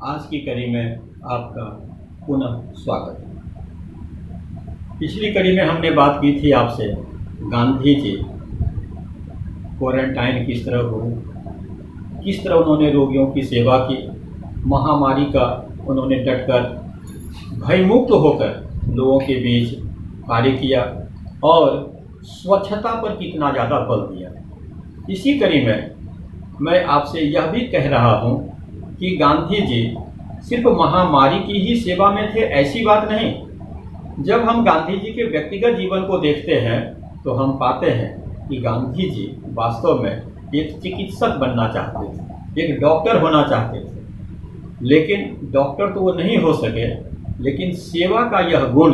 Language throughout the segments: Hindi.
आज की कड़ी में आपका पुनः स्वागत है। पिछली कड़ी में हमने बात की थी आपसे गांधी जी क्वारंटाइन किस तरह हो, किस तरह उन्होंने रोगियों की सेवा की, महामारी का उन्होंने डटकर भयमुक्त होकर लोगों के बीच कार्य किया और स्वच्छता पर कितना ज़्यादा बल दिया। इसी कड़ी में मैं आपसे यह भी कह रहा हूँ कि गांधी जी सिर्फ महामारी की ही सेवा में थे, ऐसी बात नहीं। जब हम गांधी जी के व्यक्तिगत जीवन को देखते हैं तो हम पाते हैं कि गांधी जी वास्तव में एक चिकित्सक बनना चाहते थे, एक डॉक्टर होना चाहते थे, लेकिन डॉक्टर तो वो नहीं हो सके, लेकिन सेवा का यह गुण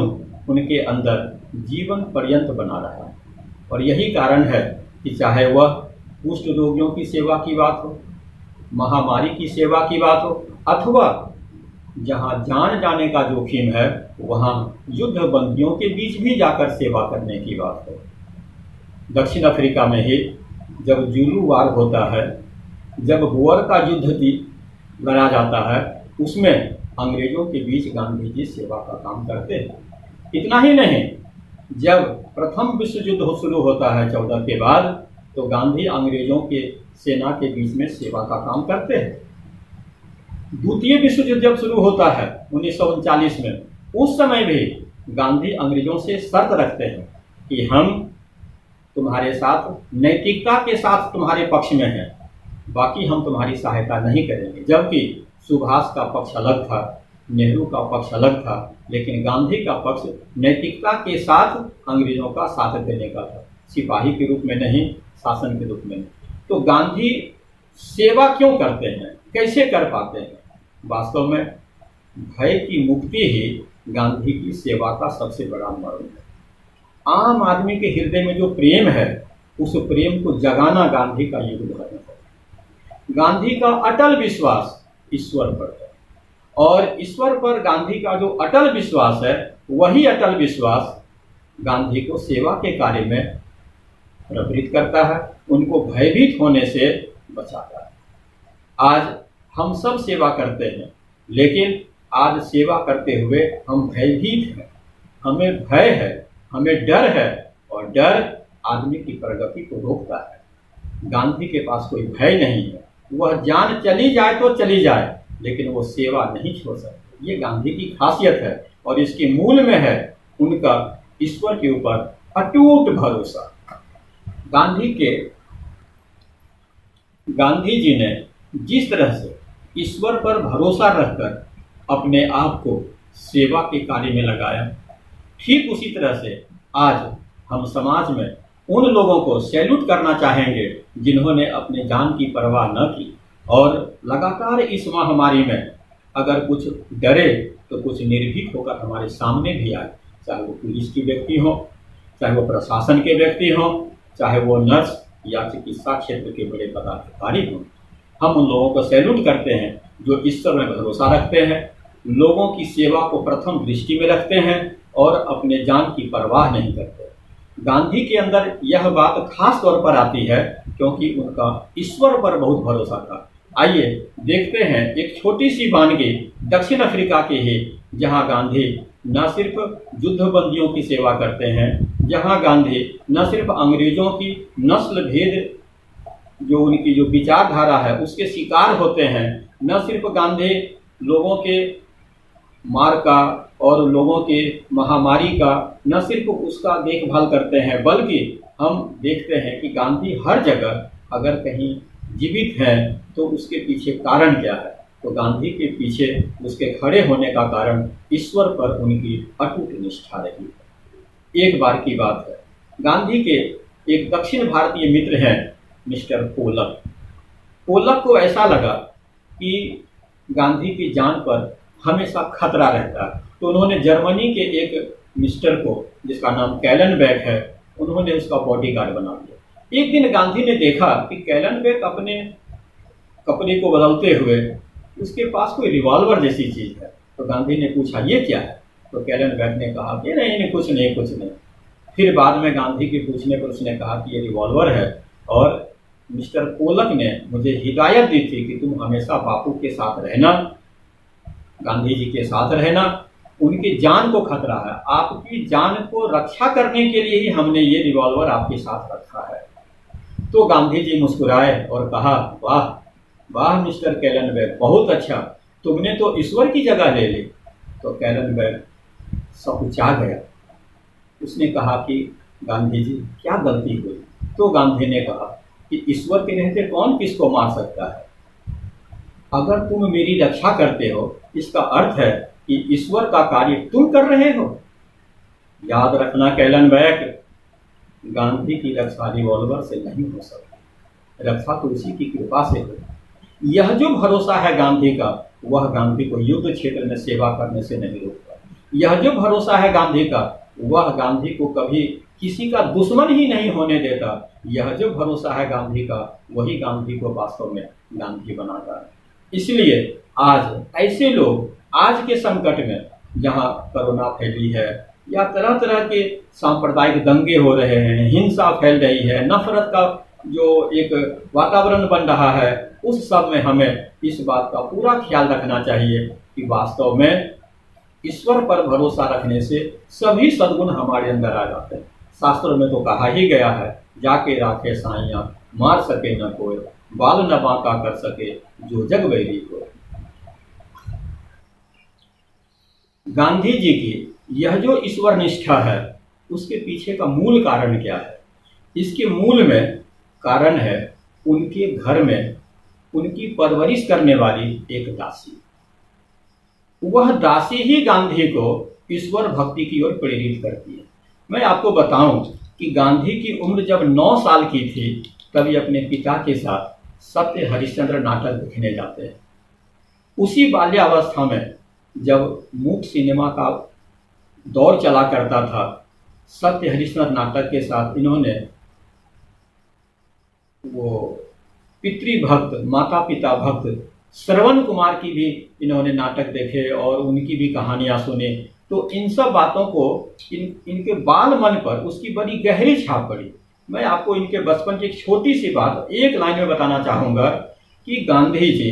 उनके अंदर जीवन पर्यंत बना रहा। और यही कारण है कि चाहे वह कुष्ठ रोगियों की सेवा की बात हो, महामारी की सेवा की बात हो, अथवा जहां जान जाने का जोखिम है वहां युद्ध बंदियों के बीच भी जाकर सेवा करने की बात हो। दक्षिण अफ्रीका में ही जब जुलू वार होता है, जब बोअर का युद्ध लड़ा जाता है, उसमें अंग्रेजों के बीच गांधी जी सेवा का काम करते हैं। इतना ही नहीं, जब प्रथम विश्व युद्ध शुरू होता है 14 के बाद, तो गांधी अंग्रेजों के सेना के बीच में सेवा का काम करते हैं। द्वितीय विश्व युद्ध जब शुरू होता है 1939 में, उस समय भी गांधी अंग्रेजों से शर्त रखते हैं कि हम तुम्हारे साथ नैतिकता के साथ तुम्हारे पक्ष में हैं, बाकी हम तुम्हारी सहायता नहीं करेंगे। जबकि सुभाष का पक्ष अलग था, नेहरू का पक्ष अलग था, लेकिन गांधी का पक्ष नैतिकता के साथ अंग्रेजों का साथ देने का था, सिपाही के रूप में नहीं, शासन के रूप में नहीं। तो गांधी सेवा क्यों करते हैं, कैसे कर पाते हैं? वास्तव में भय की मुक्ति ही गांधी की सेवा का सबसे बड़ा मर्म है। आम आदमी के हृदय में जो प्रेम है, उस प्रेम को जगाना गांधी का युग धर्म है। गांधी का अटल विश्वास ईश्वर पर है, और ईश्वर पर गांधी का जो अटल विश्वास है, वही अटल विश्वास गांधी को सेवा के कार्य में प्रवृत्त करता है, उनको भयभीत होने से बचाता है। आज हम सब सेवा करते हैं, लेकिन आज सेवा करते हुए हम भयभीत हैं, हमें भय है, हमें डर है, और डर आदमी की प्रगति को रोकता है। गांधी के पास कोई भय नहीं है, वह जान चली जाए तो चली जाए, लेकिन वो सेवा नहीं छोड़ सकते। ये गांधी की खासियत है, और इसके मूल में है उनका ईश्वर के ऊपर अटूट भरोसा। गांधी जी ने जिस तरह से ईश्वर पर भरोसा रखकर अपने आप को सेवा के कार्य में लगाया, ठीक उसी तरह से आज हम समाज में उन लोगों को सैल्यूट करना चाहेंगे जिन्होंने अपने जान की परवाह न की, और लगातार इस महामारी में अगर कुछ डरे तो कुछ निर्भीक होकर हमारे सामने भी आए, चाहे वो पुलिस के व्यक्ति हो, चाहे वो प्रशासन के व्यक्ति हो, चाहे वो नर्स या चिकित्सा क्षेत्र के बड़े पदाधिकारी हों। हम उन लोगों को सैल्यूट करते हैं जो ईश्वर में भरोसा रखते हैं, लोगों की सेवा को प्रथम दृष्टि में रखते हैं और अपने जान की परवाह नहीं करते। गांधी के अंदर यह बात खास तौर पर आती है क्योंकि उनका ईश्वर पर बहुत भरोसा था। आइए देखते हैं एक छोटी सी वानगी दक्षिण अफ्रीका की ही, जहां गांधी न सिर्फ युद्धबंदियों की सेवा करते हैं, जहां गांधी न सिर्फ अंग्रेजों की नस्ल भेद जो उनकी जो विचारधारा है उसके शिकार होते हैं, न सिर्फ गांधी लोगों के मार का और लोगों के महामारी का न सिर्फ उसका देखभाल करते हैं, बल्कि हम देखते हैं कि गांधी हर जगह अगर कहीं जीवित हैं तो उसके पीछे कारण क्या है? तो गांधी के पीछे उसके खड़े होने का कारण ईश्वर पर उनकी अटूट निष्ठा रही है। एक बार की बात है, गांधी के एक दक्षिण भारतीय मित्र हैं मिस्टर पोलक। पोलक को ऐसा लगा कि गांधी की जान पर हमेशा खतरा रहता है, तो उन्होंने जर्मनी के एक मिस्टर को, जिसका नाम कैलनबैक है, उन्होंने उसका बॉडीगार्ड बना दिया। एक दिन गांधी ने देखा कि कैलनबैक अपने कपड़े को बदलते हुए उसके पास कोई रिवॉल्वर जैसी चीज़ है। तो गांधी ने पूछा ये क्या है? तो कैलनबैक ने कहा कि नहीं, कुछ नहीं। फिर बाद में गांधी के पूछने पर उसने कहा कि ये रिवॉल्वर है, और मिस्टर पोलक ने मुझे हिदायत दी थी कि तुम हमेशा बापू के साथ रहना, गांधी जी के साथ रहना, उनकी जान को खतरा है, आपकी जान को रक्षा करने के लिए ही हमने ये रिवॉल्वर आपके साथ रखा है। तो गांधी जी मुस्कुराए और कहा, वाह वाह मिस्टर कैलनबर्ग, बहुत अच्छा, तुमने तो ईश्वर की जगह ले ली। तो कैलनबर्ग सकुचा गया। उसने कहा कि गांधी जी क्या गलती हुई? तो गांधी ने कहा कि ईश्वर के रहते कौन किसको मार सकता है? अगर तुम मेरी रक्षा करते हो, इसका अर्थ है कि ईश्वर का कार्य तुम कर रहे हो। याद रखना कैलनबर्ग, गांधी की रक्षा रिवॉल्वर से नहीं हो सकती, रक्षा तो उसी की कृपा से हो। यह जो भरोसा है गांधी का, वह गांधी को युद्ध क्षेत्र में सेवा करने से नहीं रोकता। यह जो भरोसा है गांधी का, वह गांधी को कभी किसी का दुश्मन ही नहीं होने देता। यह जो भरोसा है गांधी का, वही गांधी को वास्तव में गांधी बनाता है। इसलिए आज ऐसे लोग, आज के संकट में जहाँ कोरोना फैली है या तरह तरह के सांप्रदायिक दंगे हो रहे हैं, हिंसा फैल रही है, नफरत का जो एक वातावरण बन रहा है, उस सब में हमें इस बात का पूरा ख्याल रखना चाहिए कि वास्तव में ईश्वर पर भरोसा रखने से सभी सद्गुण हमारे अंदर आ जाते हैं। शास्त्रों में तो कहा ही गया है, जाके राखे साइयां, मार सके न कोई, बाल न बांका कर सके जो जग बैरी को। गांधी जी की यह जो ईश्वर निष्ठा है, उसके पीछे का मूल कारण क्या है? इसके मूल में कारण है उनके घर में उनकी परवरिश करने वाली एक दासी। वह दासी ही गांधी को ईश्वर भक्ति की ओर प्रेरित करती है। मैं आपको बताऊं कि गांधी की उम्र जब 9 साल की थी, तभी अपने पिता के साथ सत्य हरिश्चंद्र नाटक देखने जाते हैं। उसी बाल्यावस्था में जब मूक सिनेमा का दौर चला करता था, सत्य हरिश्चंद्र नाटक के साथ इन्होंने वो पितृभक्त, माता पिता भक्त श्रवण कुमार की भी इन्होंने नाटक देखे और उनकी भी कहानियां सुने। तो इन सब बातों को इनके बाल मन पर उसकी बड़ी गहरी छाप पड़ी। मैं आपको इनके बचपन की एक छोटी सी बात एक लाइन में बताना चाहूँगा कि गांधी जी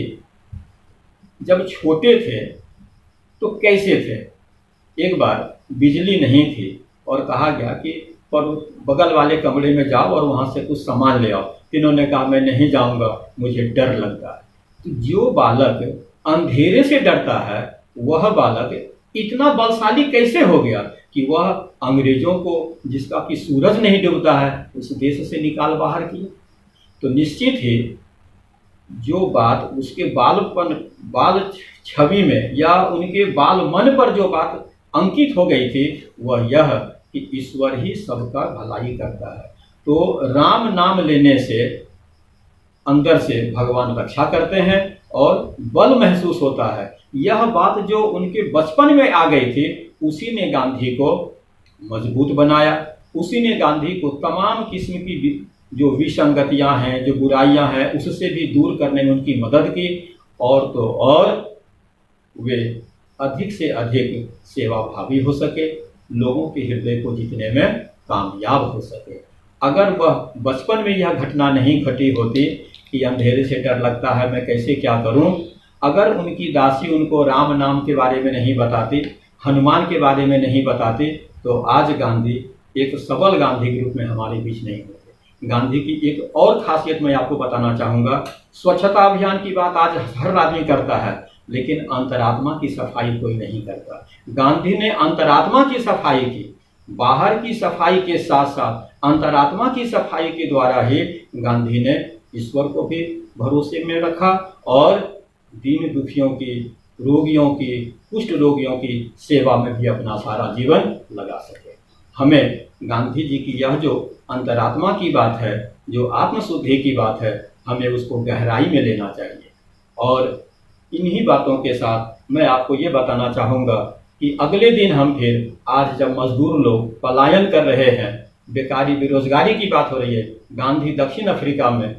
जब छोटे थे तो कैसे थे। एक बार बिजली नहीं थी और कहा गया कि पर बगल वाले कमरे में जाओ और वहाँ से कुछ सामान ले आओ। इन्होंने कहा मैं नहीं जाऊँगा, मुझे डर लगता है। तो जो बालक अंधेरे से डरता है, वह बालक इतना बलशाली कैसे हो गया कि वह अंग्रेजों को, जिसका कि सूरज नहीं डूबता है, उस देश से निकाल बाहर किया। तो निश्चित ही जो बात उसके बाल छवि में या उनके बाल मन पर जो बात अंकित हो गई थी, वह यह कि ईश्वर ही सबका भलाई करता है। तो राम नाम लेने से अंदर से भगवान रक्षा करते हैं और बल महसूस होता है। यह बात जो उनके बचपन में आ गई थी, उसी ने गांधी को मजबूत बनाया। उसी ने गांधी को तमाम किस्म की जो विसंगतियां हैं, जो बुराइयां हैं, उससे भी दूर करने में उनकी मदद की। और तो और वे अधिक से अधिक सेवाभावी हो सके, लोगों के हृदय को जीतने में कामयाब हो सके। अगर वह बचपन में यह घटना नहीं घटी होती कि अंधेरे से डर लगता है, मैं कैसे क्या करूं, अगर उनकी दासी उनको राम नाम के बारे में नहीं बताती, हनुमान के बारे में नहीं बताती, तो आज गांधी एक सबल गांधी के रूप में हमारे बीच नहीं होते। गांधी की एक और खासियत मैं आपको बताना चाहूँगा। स्वच्छता अभियान की बात आज हर आदमी करता है, लेकिन अंतरात्मा की सफाई कोई नहीं करता। गांधी ने अंतरात्मा की सफाई की। बाहर की सफाई के साथ साथ अंतरात्मा की सफाई के द्वारा ही गांधी ने ईश्वर को भी भरोसे में रखा और दीन दुखियों की, रोगियों की, कुष्ठ रोगियों की सेवा में भी अपना सारा जीवन लगा सके। हमें गांधी जी की यह जो अंतरात्मा की बात है, जो आत्मशुद्धि की बात है, हमें उसको गहराई में लेना चाहिए। और इन्हीं बातों के साथ मैं आपको ये बताना चाहूँगा कि अगले दिन हम फिर, आज जब मजदूर लोग पलायन कर रहे हैं, बेकारी बेरोजगारी की बात हो रही है, गांधी दक्षिण अफ्रीका में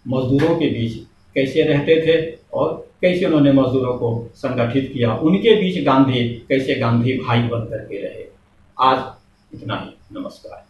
मजदूरों के बीच कैसे रहते थे और कैसे उन्होंने मजदूरों को संगठित किया, उनके बीच गांधी कैसे गांधी भाई बन करके रहे। आज इतना ही, नमस्कार।